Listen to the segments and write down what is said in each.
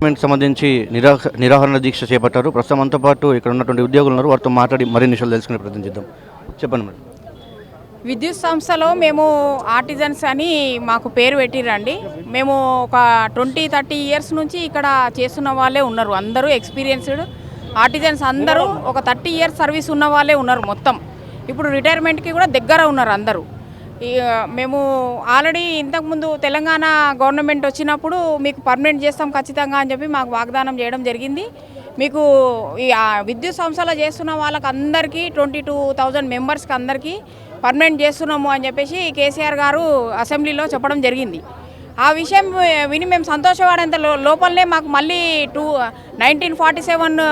సంబంధించి నిరాహరణ దీక్ష చేపట్టారు. ప్రస్తుతం మనతో పాటు ఇక్కడ ఉన్నటువంటి ఉద్యోగులు ఉన్నారు. వారితో మాట్లాడి మరిన్ని విషయాలు తెలుసుకునే ప్రయత్నం చేద్దాం. చెప్పండి మేడం. విద్యుత్ సంస్థలో మేము ఆర్టిజన్స్ అని మాకు పేరు పెట్టిరండి. మేము ఒక 20-30 ఇయర్స్ నుంచి ఇక్కడ చేస్తున్న వాళ్ళే ఉన్నారు. అందరూ ఎక్స్పీరియన్స్డ్ ఆర్టిజన్స్ అందరూ ఒక 30 ఇయర్స్ సర్వీస్ ఉన్న వాళ్ళే ఉన్నారు మొత్తం. ఇప్పుడు రిటైర్మెంట్కి కూడా దగ్గర ఉన్నారు అందరూ. మేము ఆల్రెడీ ఇంతకుముందు తెలంగాణ గవర్నమెంట్ వచ్చినప్పుడు మీకు పర్మనెంట్ చేస్తాం ఖచ్చితంగా అని చెప్పి మాకు వాగ్దానం చేయడం జరిగింది. మీకు ఈ విద్యుత్ సంస్థలో చేస్తున్న వాళ్ళకి అందరికీ 22,000 మెంబర్స్కి అందరికీ పర్మనెంట్ చేస్తున్నాము అని చెప్పేసి కేసీఆర్ గారు అసెంబ్లీలో చెప్పడం జరిగింది. ఆ విషయం విని మేము సంతోషపడేంత లోపలనే మాకు మళ్ళీ 1947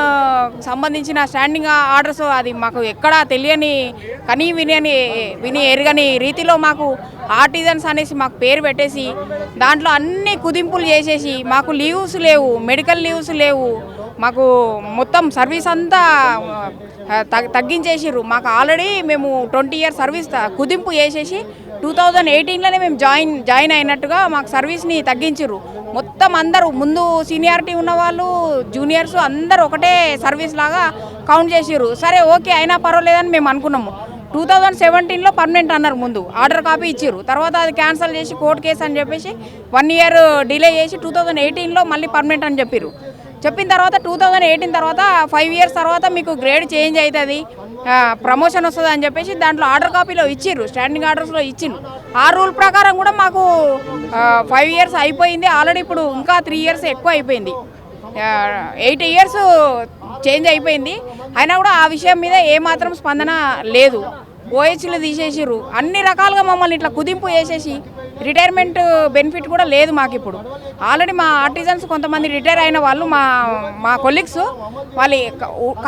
సంబంధించిన స్టాండింగ్ ఆర్డర్స్ అది మాకు ఎక్కడా తెలియని విని ఎరగని రీతిలో మాకు ఆర్టిజన్స్ అనేసి మాకు పేరు పెట్టేసి దాంట్లో అన్ని కుదింపులు చేసేసి మాకు లీవ్స్ లేవు, మెడికల్ లీవ్స్ లేవు, మాకు మొత్తం సర్వీస్ అంతా తగ్గించేసిర్రు. మాకు ఆల్రెడీ మేము 20 ఇయర్స్ సర్వీస్ కుదింపు చేసేసి 2018లోనే మేము జాయిన్ అయినట్టుగా మాకు సర్వీస్ని తగ్గించిర్రు. మొత్తం అందరూ ముందు సీనియారిటీ ఉన్నవాళ్ళు జూనియర్స్ అందరూ ఒకటే సర్వీస్ లాగా కౌంట్ చేసిర్రు. సరే ఓకే అయినా పర్వాలేదని మేము అనుకున్నాము. 2017లో పర్మనెంట్ అన్నారు. ముందు ఆర్డర్ కాపీ ఇచ్చిర్రు. తర్వాత అది క్యాన్సిల్ చేసి కోర్టు కేసు అని చెప్పేసి 1 ఇయర్ డిలే చేసి 2018లో మళ్ళీ పర్మనెంట్ అని చెప్పారు. చెప్పిన తర్వాత 2018 తర్వాత 5 ఇయర్స్ తర్వాత మీకు గ్రేడ్ చేంజ్ అవుతుంది, ప్రమోషన్ వస్తుంది అని చెప్పేసి దాంట్లో ఆర్డర్ కాపీలో ఇచ్చిర్రు, స్టాండింగ్ ఆర్డర్స్లో ఇచ్చిండ్రు. ఆ రూల్ ప్రకారం కూడా మాకు 5 ఇయర్స్ అయిపోయింది. ఆల్రెడీ ఇప్పుడు ఇంకా 3 ఇయర్స్ ఎక్కువ అయిపోయింది, 8 ఇయర్స్ చేంజ్ అయిపోయింది. అయినా కూడా ఆ విషయం మీద ఏమాత్రం స్పందన లేదు. ఓహెచ్లు తీసేసిర్రు, అన్ని రకాలుగా మమ్మల్ని ఇట్లా కుదింపు చేసేసి రిటైర్మెంట్ బెనిఫిట్ కూడా లేదు మాకు. ఇప్పుడు ఆల్రెడీ మా ఆర్టిజన్స్ కొంతమంది రిటైర్ అయిన వాళ్ళు మా కొలీగ్స్ వాళ్ళు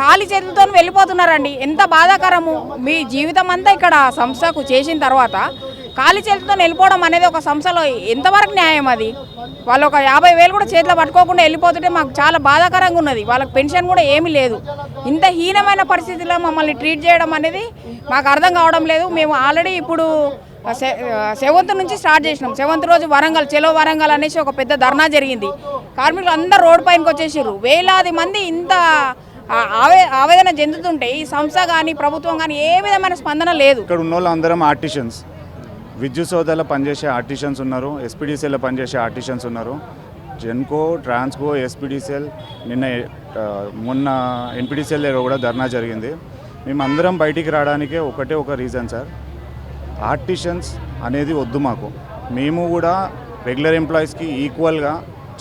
ఖాళీ చేతులతో వెళ్ళిపోతున్నారండి. ఎంత బాధాకరము. మీ జీవితం అంతా ఇక్కడ సంస్థకు చేసిన తర్వాత ఖాళీ చేతులతో వెళ్ళిపోవడం అనేది ఒక సంస్థలో ఎంతవరకు న్యాయం? అది వాళ్ళు ఒక 50,000 కూడా చేతిలో పట్టుకోకుండా వెళ్ళిపోతుంటే మాకు చాలా బాధాకరంగా ఉన్నది. వాళ్ళకి పెన్షన్ కూడా ఏమీ లేదు. ఇంత హీనమైన పరిస్థితిలో మమ్మల్ని ట్రీట్ చేయడం అనేది మాకు అర్థం కావడం లేదు. మేము ఆల్రెడీ ఇప్పుడు 7th నుంచి స్టార్ట్ చేసినాం. 7th రోజు వరంగల్ చెలో వరంగల్ అనేసి ఒక పెద్ద ధర్నా జరిగింది. కార్మికులు అందరూ రోడ్డు పైనకి వచ్చేసారు. వేలాది మంది ఇంత ఆవేదన చెందుతుంటే ఈ సంస్థ కానీ ప్రభుత్వం కానీ ఏ విధమైన స్పందన లేదు. ఇక్కడ ఉన్న వాళ్ళు అందరం ఆర్టిషన్స్, విద్యుత్ సౌదాలో పనిచేసే ఆర్టిషన్స్ ఉన్నారు, ఎస్పీడీసీఎల్లో పనిచేసే ఆర్టిషన్స్ ఉన్నారు. జెన్కో, ట్రాన్స్కో, ఎస్పీడీసీఎల్, మొన్న ఎన్పీడీసీఎల్లో కూడా ధర్నా జరిగింది. మేమందరం బయటికి రావడానికే ఒక రీజన్ సార్, ఆర్టిషన్స్ అనేది వద్దు మాకు. మేము కూడా రెగ్యులర్ ఎంప్లాయీస్కి ఈక్వల్గా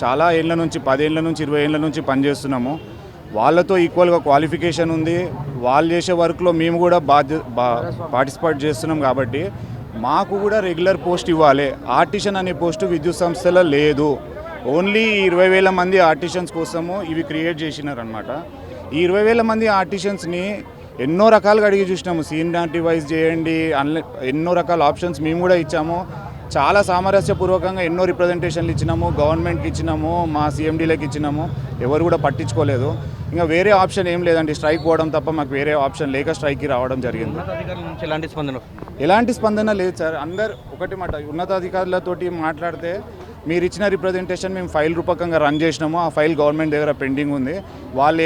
చాలా ఏళ్ళ నుంచి 10 ఏళ్ళ నుంచి 20 ఏళ్ళ నుంచి పనిచేస్తున్నాము. వాళ్ళతో ఈక్వల్గా క్వాలిఫికేషన్ ఉంది. వాళ్ళు చేసే వర్క్లో మేము కూడా పార్టిసిపేట్ చేస్తున్నాం. కాబట్టి మాకు కూడా రెగ్యులర్ పోస్ట్ ఇవ్వాలి. ఆర్టిషన్ అనే పోస్టు విద్యుత్ సంస్థలో లేదు. ఓన్లీ 20,000 మంది ఆర్టిషన్స్ కోసము ఇవి క్రియేట్ చేసినారనమాట. ఈ 20,000 మంది ఆర్టిషన్స్ని ఎన్నో రకాలుగా అడిగి చూసినాము. సీనియారిటీ వైజ్ చేయండి, ఎన్నో రకాల ఆప్షన్స్ మేము కూడా ఇచ్చాము. చాలా సామరస్యపూర్వకంగా ఎన్నో రిప్రజెంటేషన్లు ఇచ్చినాము, గవర్నమెంట్కి ఇచ్చినాము, మా సీఎండీలకు ఇచ్చినాము. ఎవరు కూడా పట్టించుకోలేదు. ఇంకా వేరే ఆప్షన్ ఏం లేదండి, స్ట్రైక్ పోవడం తప్ప మాకు వేరే ఆప్షన్ లేక స్ట్రైక్కి రావడం జరిగింది. ఎలాంటి స్పందన లేదు సార్. అందరు ఒకటి మాట, ఉన్నతాధికారులతోటి మాట్లాడితే మీరు ఇచ్చిన రిప్రజెంటేషన్ మేము ఫైల్ రూపకంగా రన్ చేసినాము, ఆ ఫైల్ గవర్నమెంట్ దగ్గర పెండింగ్ ఉంది, వాళ్ళు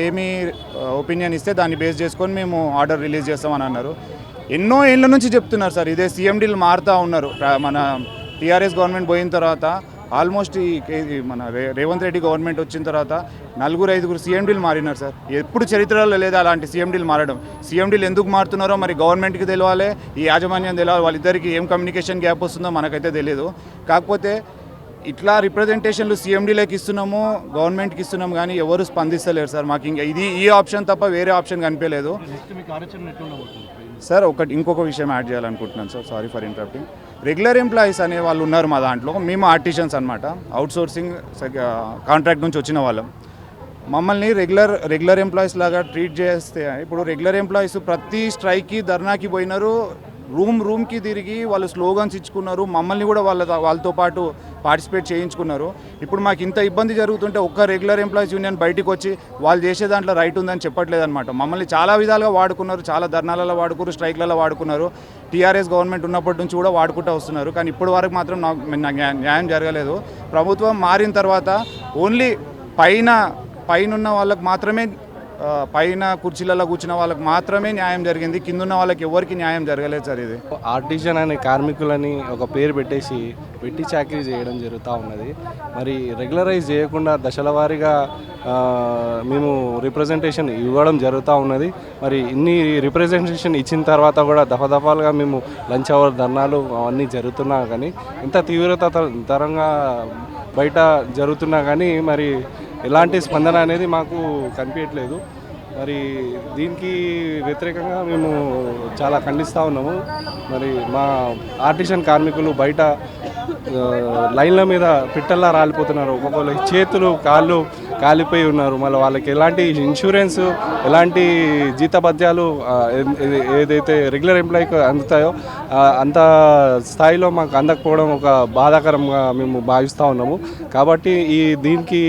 ఏమి ఒపీనియన్ ఇస్తే దాన్ని బేస్ చేసుకొని మేము ఆర్డర్ రిలీజ్ చేస్తామని అన్నారు. ఎన్నో ఏళ్ళ నుంచి చెప్తున్నారు సార్, ఇదే సీఎండీలు మారుతూ ఉన్నారు. మన టీఆర్ఎస్ గవర్నమెంట్ పోయిన తర్వాత ఆల్మోస్ట్ మన రేవంత్ రెడ్డి గవర్నమెంట్ వచ్చిన తర్వాత 4-5 సీఎండీలు మారినారు సార్. ఎప్పుడు చరిత్రలో లేదా అలాంటి సీఎండీలు మారడం. సీఎండీలు ఎందుకు మారుతున్నారో మరి గవర్నమెంట్కి తెలియాలి, ఈ యాజమాన్యం తెలియాలి. వాళ్ళిద్దరికి ఏం కమ్యూనికేషన్ గ్యాప్ వస్తుందో మనకైతే తెలియదు. కాకపోతే ఇట్లా రిప్రజెంటేషన్లు సీఎండీలకు ఇస్తున్నాము, గవర్నమెంట్కి ఇస్తున్నాము, కానీ ఎవరు స్పందిస్తలేరు సార్. మాకు ఇంకా ఈ ఆప్షన్ తప్ప వేరే ఆప్షన్ కనిపించలేదు సార్. ఇంకొక విషయం యాడ్ చేయాలనుకుంటున్నాను sir, sorry for interrupting. Regular employees అనే వాళ్ళు ఉన్నారు మా దాంట్లో. మేము ఆర్టిషన్స్ అనమాట, అవుట్సోర్సింగ్ కాంట్రాక్ట్ నుంచి వచ్చిన వాళ్ళం. మమ్మల్ని రెగ్యులర్ ఎంప్లాయీస్ లాగా ట్రీట్ చేస్తే, ఇప్పుడు రెగ్యులర్ ఎంప్లాయీస్ ప్రతి స్ట్రైక్కి ధర్నాకి పోయినారు, రూమ్కి తిరిగి వాళ్ళు స్లోగన్స్ ఇచ్చుకున్నారు. మమ్మల్ని కూడా వాళ్ళతో పాటు పార్టిసిపేట్ చేయించుకున్నారు. ఇప్పుడు మాకు ఇంత ఇబ్బంది జరుగుతుంటే ఒక్క రెగ్యులర్ ఎంప్లాయీస్ యూనియన్ బయటకు వచ్చి వాళ్ళు చేసే దాంట్లో రైట్ ఉందని చెప్పట్లేదన్నమాట. మమ్మల్ని చాలా విధాలుగా వాడుకున్నారు, చాలా ధర్నాలలో వాడుకున్నారు, స్ట్రైక్లలో వాడుకున్నారు. టీఆర్ఎస్ గవర్నమెంట్ ఉన్నప్పటి నుంచి కూడా వాడుకుంటూ వస్తున్నారు. కానీ ఇప్పటి వరకు మాత్రం నాకు న్యాయం జరగలేదు. ప్రభుత్వం మారిన తర్వాత ఓన్లీ పైన ఉన్న వాళ్ళకి మాత్రమే పైన కుర్చీలలో కూర్చున్న వాళ్ళకి మాత్రమే న్యాయం జరిగింది. కింద ఉన్న వాళ్ళకి ఎవరికి న్యాయం జరగలేదు సార్. ఇది ఆర్టిజన్ అనే కార్మికులని ఒక పేరు పెట్టేసి వెట్టి చాకరీ చేయడం జరుగుతూ ఉన్నది. మరి రెగ్యులరైజ్ చేయకుండా దశల వారీగా మేము రిప్రజెంటేషన్ ఇవ్వడం జరుగుతూ ఉన్నది. మరి ఇన్ని రిప్రజెంటేషన్ ఇచ్చిన తర్వాత కూడా దఫాలుగా మేము లంచ్ అవర్ ధర్నాలు అవన్నీ జరుగుతున్నా కానీ ఇంత తీవ్రతరంగా బయట జరుగుతున్నా కానీ మరి ఎలాంటి స్పందన అనేది మాకు కనిపించట్లేదు. మరి దీనికి వ్యతిరేకంగా మేము చాలా ఖండిస్తూ ఉన్నాము. మరి మా ఆర్టిజన్ కార్మికులు బయట లైన్ల మీద పిట్టల్లా రాలిపోతున్నారు. ఒక్కొక్కరు చేతులు కాళ్ళు కాలిపోయి ఉన్నారు. మళ్ళీ వాళ్ళకి ఎలాంటి ఇన్సూరెన్స్ ఎలాంటి జీతభత్యాలు ఏదైతే రెగ్యులర్ ఎంప్లాయీకి అందుతాయో అంత స్థాయిలో మాకు అందకపోవడం ఒక బాధాకరంగా మేము భావిస్తూ ఉన్నాము. కాబట్టి దీనికి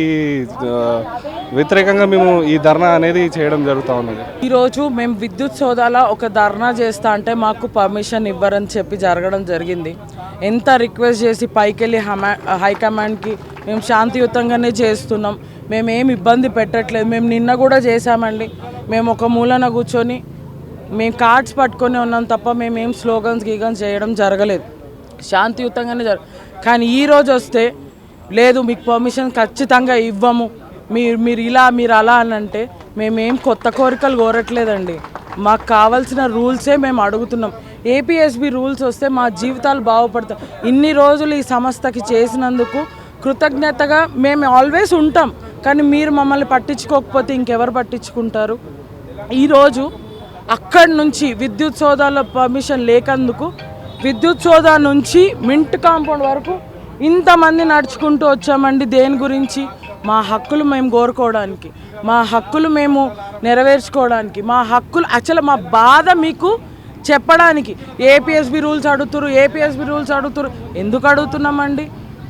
వ్యతిరేకంగా మేము ఈ ధర్నా అనేది చేయడం జరుగుతూ ఉన్నది. ఈరోజు మేము విద్యుత్ సోదాల ఒక ధర్నా చేస్తా అంటే మాకు పర్మిషన్ ఇవ్వరని చెప్పి జరగడం జరిగింది. ఎంత రిక్వెస్ట్ చేసి పైకి వెళ్ళి హైకమాండ్కి మేము శాంతియుతంగానే చేస్తున్నాం, మేమేం ఇబ్బంది పెట్టట్లేదు. మేము నిన్న కూడా చేసామండి. మేము ఒక మూలన కూర్చొని మేము కార్డ్స్ పట్టుకొని ఉన్నాం తప్ప మేమేం స్లోగన్స్ గీగన్స్ చేయడం జరగలేదు. శాంతియుతంగానే కానీ ఈరోజు వస్తే లేదు మీకు పర్మిషన్ ఖచ్చితంగా ఇవ్వము, మీరు ఇలా మీరు అలా అని అంటే మేమేం కొత్త కోరికలు కోరట్లేదండి. మాకు కావాల్సిన రూల్సే మేము అడుగుతున్నాం. ఏపీఎస్బి రూల్స్ వస్తే మా జీవితాలు బాగుపడతాం. ఇన్ని రోజులు ఈ సంస్థకి చేసినందుకు కృతజ్ఞతగా మేము ఆల్వేస్ ఉంటాం. కానీ మీరు మమ్మల్ని పట్టించుకోకపోతే ఇంకెవరు పట్టించుకుంటారు? ఈరోజు అక్కడి నుంచి విద్యుత్ సోదాల పర్మిషన్ లేకందుకు విద్యుత్ సోదా నుంచి మింట్ కాంపౌండ్ వరకు ఇంతమంది నడుచుకుంటూ వచ్చామండి. దేని గురించి? మా హక్కులు మేము కోరుకోవడానికి, మా హక్కులు మేము నెరవేర్చుకోవడానికి, మా హక్కులు యాక్చువల్గా మా బాధ మీకు చెప్పడానికి. APSB rules అడుగుతురు. ఎందుకు అడుగుతున్నామండి?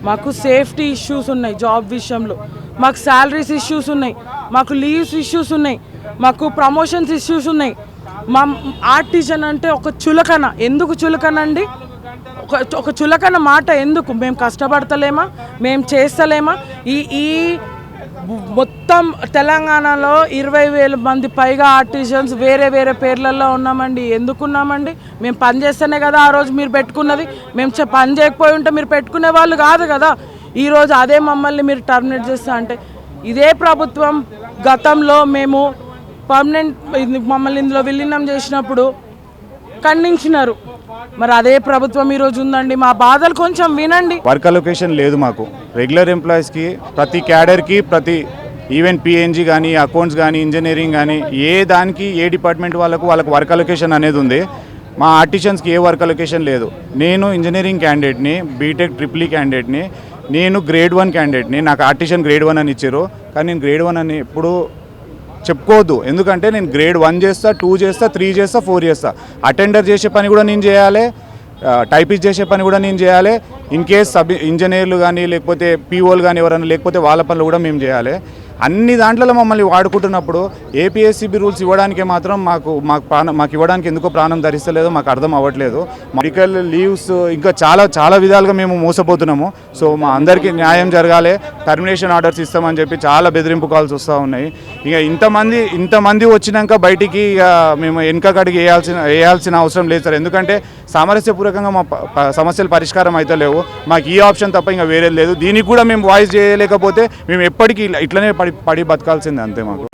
మాకు సేఫ్టీ ఇష్యూస్ ఉన్నాయి, జాబ్ విషయంలో మాకు శాలరీస్ ఇష్యూస్ ఉన్నాయి, మాకు లీవ్స్ ఇష్యూస్ ఉన్నాయి, మాకు ప్రమోషన్స్ ఇష్యూస్ ఉన్నాయి. మా ఆర్టిజన్ అంటే ఒక చులకన. ఎందుకు చులకనండి? ఒక చులకన మాట ఎందుకు? మేము కష్టపడతలేమా? మేము చేస్తలేమా? ఈ మొత్తం తెలంగాణలో 20,000 మంది పైగా ఆర్టిజన్స్ వేరే పేర్లలో ఉన్నామండి. ఎందుకున్నామండి? మేము పని చేస్తేనే కదా ఆ రోజు మీరు పెట్టుకున్నది. మేము పని చేయకపోయి ఉంటే మీరు పెట్టుకునే వాళ్ళు కాదు కదా. ఈరోజు అదే మమ్మల్ని మీరు టర్మినేట్ చేస్తా అంటే ఇదే ప్రభుత్వం గతంలో మేము పర్మనెంట్ మమ్మల్ని ఇందులో విలీనం చేసినప్పుడు ఖండించినారు. మరి అదే ప్రభుత్వం ఈరోజు ఉందండి. మా బాధలు కొంచెం వినండి. వర్క్ అలొకేషన్ లేదు మాకు. రెగ్యులర్ ఎంప్లాయీస్కి ప్రతి క్యాడర్కి ప్రతి ఈవెన్ పిఎన్జీ కానీ అకౌంట్స్ కానీ ఇంజనీరింగ్ కానీ ఏ దానికి ఏ డిపార్ట్మెంట్ వాళ్ళకు వర్క్ అలొకేషన్ అనేది ఉంది. మా ఆర్టిషన్స్కి ఏ వర్క్ అలొకేషన్ లేదు. నేను ఇంజనీరింగ్ క్యాండిడేట్ని, బీటెక్ ట్రిపుల్ క్యాండిడేట్ని, నేను గ్రేడ్ 1 క్యాండిడేట్ని. నాకు ఆర్టిషన్ గ్రేడ్ 1 అని ఇచ్చారు. కానీ నేను గ్రేడ్ 1 అని ఎప్పుడు చెప్పుకోవద్దు. ఎందుకంటే నేను గ్రేడ్ 1 చేస్తా, 2 చేస్తా, 3 చేస్తా, 4 చేస్తా. అటెండర్ చేసే పని కూడా నేను చేయాలి, టైపిస్ట్ చేసే పని కూడా నేను చేయాలి. ఇన్ కేస్ ఇంజనీర్లు కానీ లేకపోతే పీఓలు కానీ ఎవరైనా లేకపోతే వాళ్ళ పనులు కూడా మేము చేయాలి. అన్ని దాంట్లో మమ్మల్ని వాడుకుంటున్నప్పుడు ఏపీఎస్సిబి రూల్స్ ఇవ్వడానికే మాత్రం మాకు ఇవ్వడానికి ఎందుకో ప్రాణం ధరిస్తలేదో మాకు అర్థం అవ్వట్లేదు. మెడికల్ లీవ్స్ ఇంకా చాలా విధాలుగా మేము మోసపోతున్నాము. సో మా అందరికీ న్యాయం జరగాలి. టర్మినేషన్ ఆర్డర్స్ ఇస్తామని చెప్పి చాలా బెదిరింపు కాల్స్ వస్తూ ఉన్నాయి. ఇక ఇంతమంది వచ్చినాక బయటికి ఇక మేము వెనకడికి వేయాల్సిన అవసరం లేదు సార్. ఎందుకంటే సామరస్యపూర్వకంగా మా సమస్యలు పరిష్కారం అయితే లేవు. మాకు ఈ ఆప్షన్ తప్ప ఇంకా వేరేది లేదు. దీనికి కూడా మేము వాయిస్ చేయలేకపోతే మేము ఎప్పటికీ ఇట్లనే పడి బతకాల్సిందే అంతే మాకు.